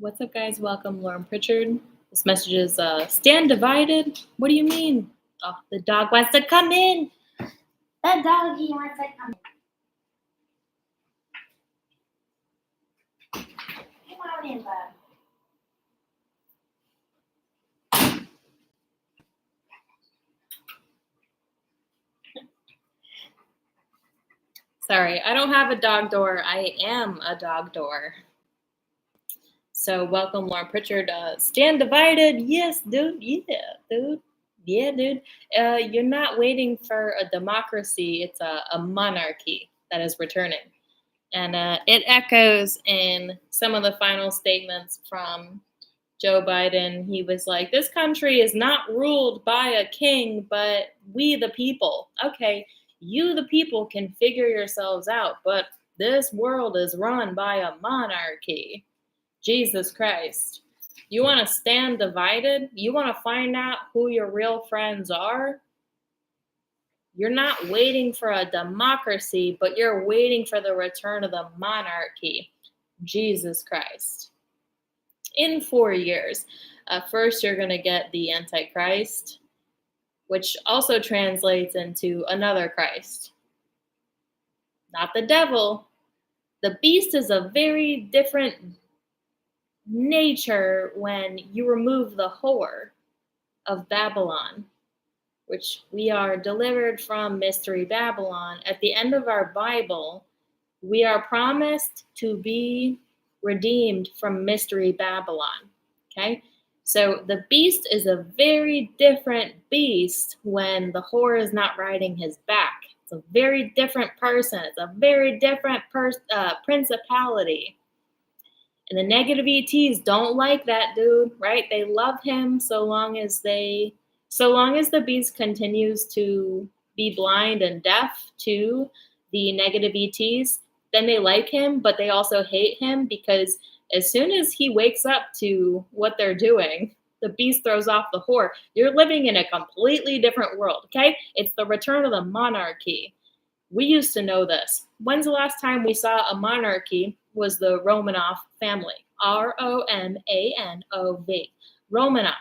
What's up, guys? Welcome, Lauren Pritchard. This message is stand divided. What do you mean? Oh, the dog wants to come in. The doggy wants to come in. Come on in, bud. Sorry, I don't have a dog door. I am a dog door. So, welcome, Lauren Pritchard. Stand divided. Yes, dude. Yeah, dude. Yeah, dude. You're not waiting for a democracy. It's a monarchy that is returning. And it echoes in some of the final statements from Joe Biden. He was like, this country is not ruled by a king, but we the people. Okay, you the people can figure yourselves out, but this world is run by a monarchy. Jesus Christ. You want to stand divided? You want to find out who your real friends are? You're not waiting for a democracy, but you're waiting for the return of the monarchy, Jesus Christ. In 4 years, first you're going to get the Antichrist, which also translates into another Christ. Not the devil. The beast is a very different nature when you remove the whore of Babylon, which we are delivered from Mystery Babylon. At the end of our Bible, we are promised to be redeemed from Mystery Babylon. Okay? So the beast is a very different beast when the whore is not riding his back. It's a very different person. It's a very different principality. And the negative ETs don't like that dude, right? They love him so long as the beast continues to be blind and deaf to the negative ETs, then they like him, but they also hate him because as soon as he wakes up to what they're doing, the beast throws off the whore. You're living in a completely different world, okay? It's the return of the monarchy. We used to know this. When's the last time we saw a monarchy? Was the Romanov family. Romanov. Romanov.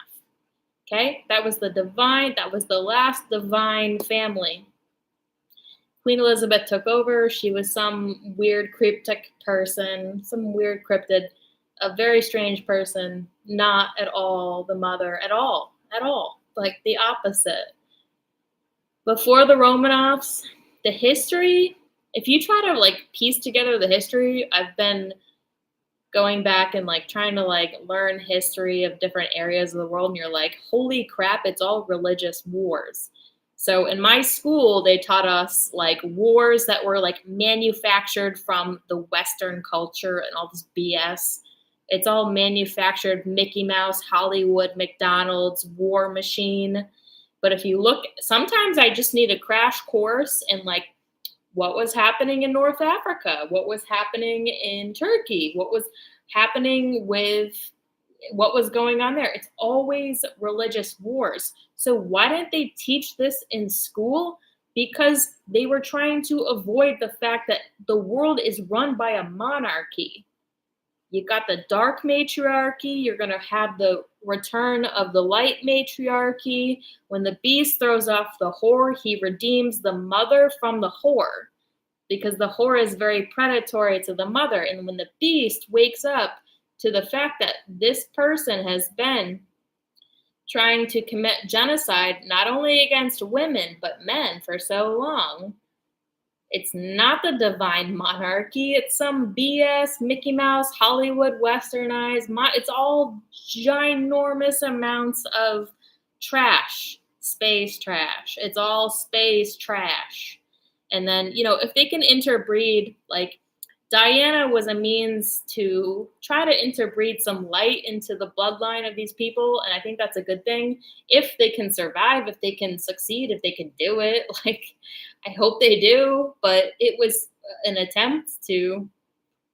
Okay? That was the last divine family. Queen Elizabeth took over. She was some weird cryptic person, some weird cryptid, a very strange person, not at all the mother, at all, like the opposite. Before the Romanovs, the history, if you try to like piece together the history, I've been going back and like trying to like learn history of different areas of the world, and you're like, holy crap, it's all religious wars. So in my school, they taught us like wars that were like manufactured from the Western culture and all this BS. It's all manufactured Mickey Mouse, Hollywood, McDonald's, war machine. But if you look, sometimes I just need a crash course in like what was happening in North Africa, what was happening in Turkey, what was happening with what was going on there. It's always religious wars. So why didn't they teach this in school? Because they were trying to avoid the fact that the world is run by a monarchy. You got the dark matriarchy. You're going to have the return of the light matriarchy. When the beast throws off the whore, he redeems the mother from the whore because the whore is very predatory to the mother. And when the beast wakes up to the fact that this person has been trying to commit genocide, not only against women, but men for so long, it's not the divine monarchy. It's some BS, Mickey Mouse, Hollywood, westernized. It's all ginormous amounts of trash, space trash. It's all space trash. And then, if they can interbreed, like Diana was a means to try to interbreed some light into the bloodline of these people. And I think that's a good thing. If they can survive, if they can succeed, if they can do it, like, I hope they do. But it was an attempt to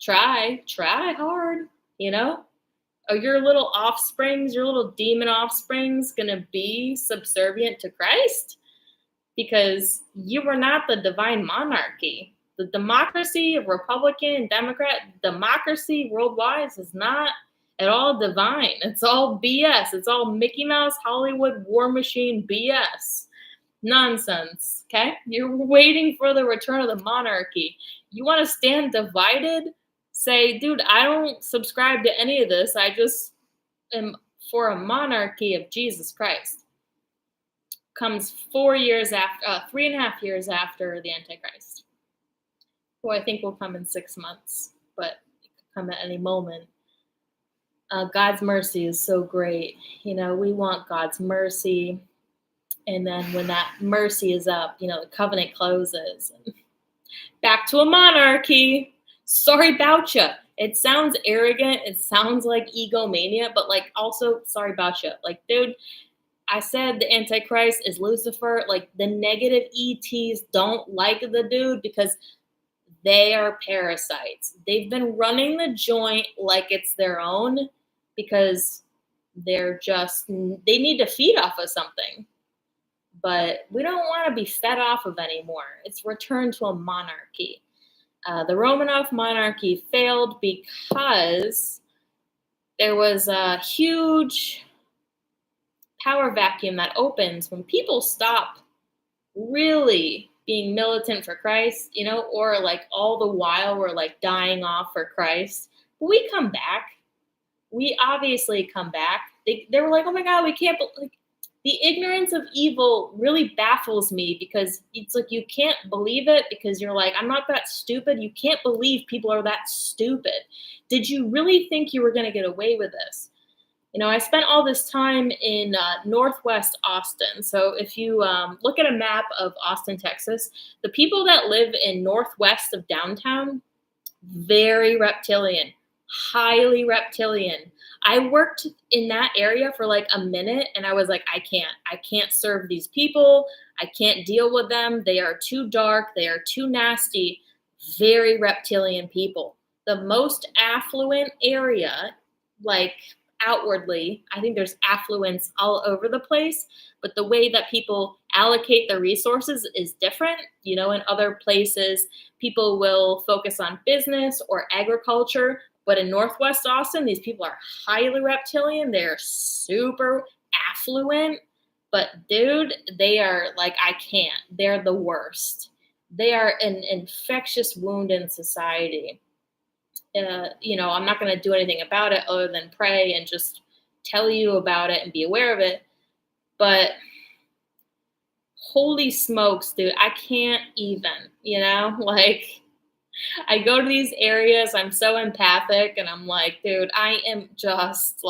try hard, Are your little offsprings, your little demon offsprings going to be subservient to Christ? Because you were not the divine monarchy. The democracy of Republican and Democrat, democracy worldwide is not It's all divine. It's all BS. It's all Mickey Mouse, Hollywood, War Machine BS. Nonsense. Okay? You're waiting for the return of the monarchy. You want to stand divided? Say, dude, I don't subscribe to any of this. I just am for a monarchy of Jesus Christ. Comes 4 years after, 3.5 years after the Antichrist, who I think will come in 6 months, but it could come at any moment. God's mercy is so great. We want God's mercy. And then when that mercy is up, the covenant closes. Back to a monarchy. Sorry about ya. It sounds arrogant. It sounds like egomania, but also sorry about ya. Dude, I said the Antichrist is Lucifer. The negative ETs don't like the dude because they are parasites. They've been running the joint like it's their own because they need to feed off of something. But we don't want to be fed off of anymore. It's returned to a monarchy. The Romanov monarchy failed because there was a huge power vacuum that opens when people stop really being militant for Christ, or all the while we're dying off for Christ. But we come back. We obviously come back. They were like, oh my God, we can't believe. The ignorance of evil really baffles me because it's you can't believe it because you're I'm not that stupid. You can't believe people are that stupid. Did you really think you were going to get away with this? I spent all this time in Northwest Austin. So if you look at a map of Austin, Texas, the people that live in Northwest of downtown, very reptilian, highly reptilian. I worked in that area for a minute and I was I can't serve these people. I can't deal with them. They are too dark. They are too nasty. Very reptilian people. The most affluent area, outwardly, I think there's affluence all over the place, but the way that people allocate their resources is different. In other places, people will focus on business or agriculture. But in Northwest Austin, these people are highly reptilian. They're super affluent. But dude, they are I can't. They're the worst. They are an infectious wound in society. I'm not going to do anything about it other than pray and just tell you about it and be aware of it. But holy smokes, dude, I can't even, I go to these areas, I'm so empathic, and I'm dude, I am just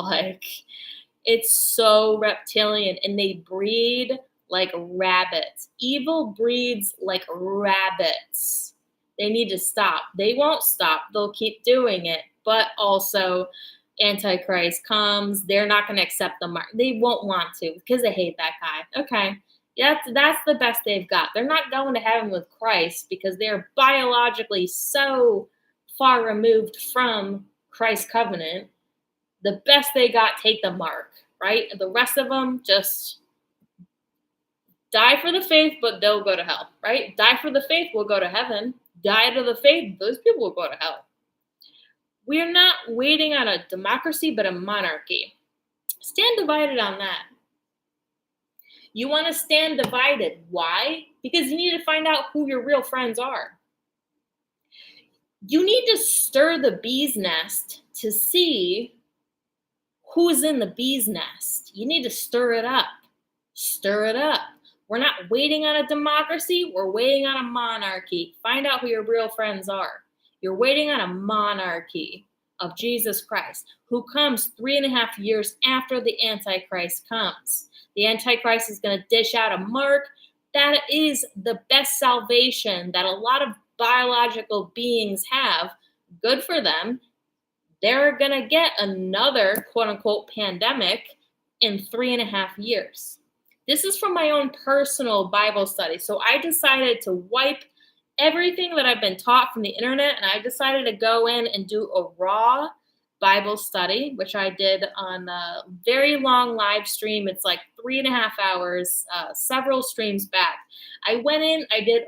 it's so reptilian, and they breed like rabbits. Evil breeds like rabbits. They need to stop. They won't stop. They'll keep doing it, but also Antichrist comes. They're not going to accept the mark. They won't want to because they hate that guy. Okay. That's the best they've got. They're not going to heaven with Christ because they're biologically so far removed from Christ's covenant. The best they got, take the mark, right? The rest of them just die for the faith, but they'll go to hell, right? Die for the faith, we'll go to heaven. Die to the faith, those people will go to hell. We are not waiting on a democracy, but a monarchy. Stand divided on that. You want to stand divided. Why? Because you need to find out who your real friends are. You need to stir the bee's nest to see who's in the bee's nest. You need to stir it up. Stir it up. We're not waiting on a democracy. We're waiting on a monarchy. Find out who your real friends are. You're waiting on a monarchy of Jesus Christ, who comes 3.5 years after the Antichrist comes. The Antichrist is going to dish out a mark. That is the best salvation that a lot of biological beings have. Good for them. They're going to get another quote-unquote pandemic in 3.5 years. This is from my own personal Bible study. So I decided to wipe everything that I've been taught from the internet, and I decided to go in and do a raw Bible study, which I did on a very long live stream. It's 3.5 hours, several streams back. I went in, I did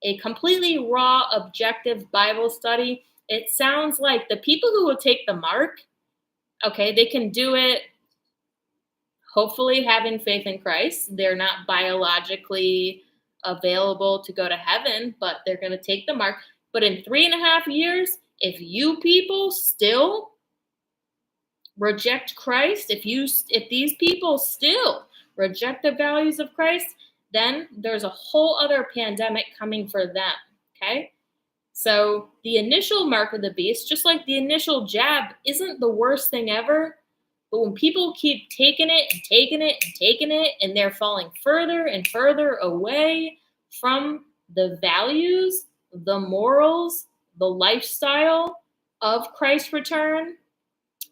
a completely raw, objective Bible study It sounds like the people who will take the mark, okay, they can do it hopefully having faith in Christ. They're not biologically available to go to heaven, but they're going to take the mark. But in 3.5 years, if you people still reject Christ, if these people still reject the values of Christ, then there's a whole other pandemic coming for them. Okay? So the initial mark of the beast, just like the initial jab, isn't the worst thing ever. But when people keep taking it and taking it and taking it, and they're falling further and further away from the values, the morals, the lifestyle of Christ's return,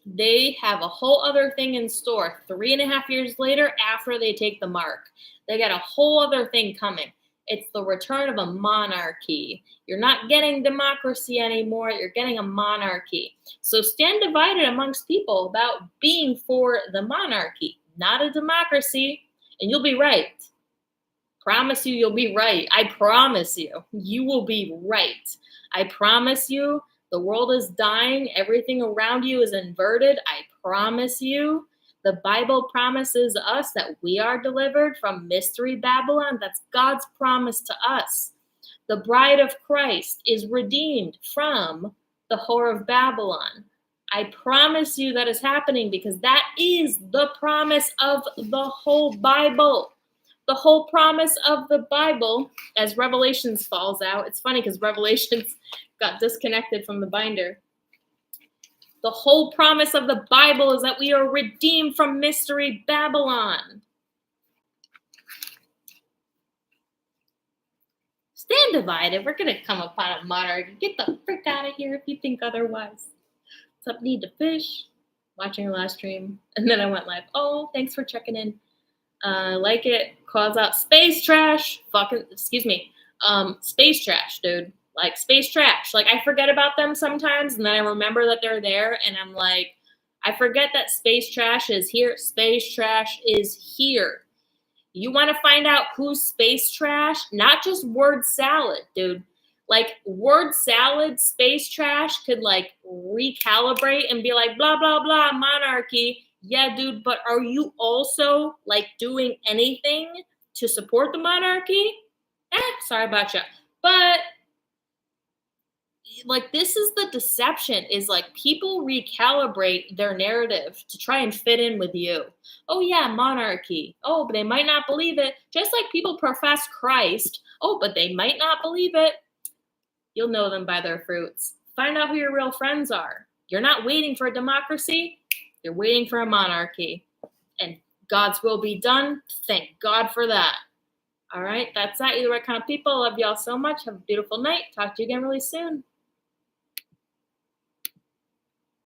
they have a whole other thing in store 3.5 years later after they take the mark. They got a whole other thing coming. It's the return of a monarchy. You're not getting democracy anymore. You're getting a monarchy. So stand divided amongst people about being for the monarchy, not a democracy, and you'll be right. Promise you, you'll be right. I promise you, you will be right. I promise you, the world is dying. Everything around you is inverted. I promise you. The Bible promises us that we are delivered from mystery Babylon. That's God's promise to us. The bride of Christ is redeemed from the whore of Babylon. I promise you that is happening because that is the promise of the whole Bible. The whole promise of the Bible, as Revelations falls out. It's funny because Revelations got disconnected from the binder. The whole promise of the Bible is that we are redeemed from mystery Babylon. Stand divided. We're going to come upon a monarchy. Get the frick out of here if you think otherwise. What's up, Need to Fish? Watching your last stream. And then I went live. Oh, thanks for checking in. Like it. Calls out space trash. Space trash, dude. Like space trash. Like I forget about them sometimes and then I remember that they're there and I'm like, I forget that space trash is here. Space trash is here. You want to find out who's space trash? Not just word salad, dude. Like word salad, space trash could like recalibrate and be like, blah, blah, blah, monarchy. Yeah, dude, but are you also like doing anything to support the monarchy? Sorry about you. But like this is the deception is like people recalibrate their narrative to try and fit in with you. Oh yeah, monarchy. Oh, but they might not believe it. Just like people profess Christ. Oh, but they might not believe it. You'll know them by their fruits. Find out who your real friends are. You're not waiting for a democracy. You're waiting for a monarchy. And God's will be done. Thank God for that. All right, that's that. You're the right kind of people. Love y'all so much. Have a beautiful night. Talk to you again really soon.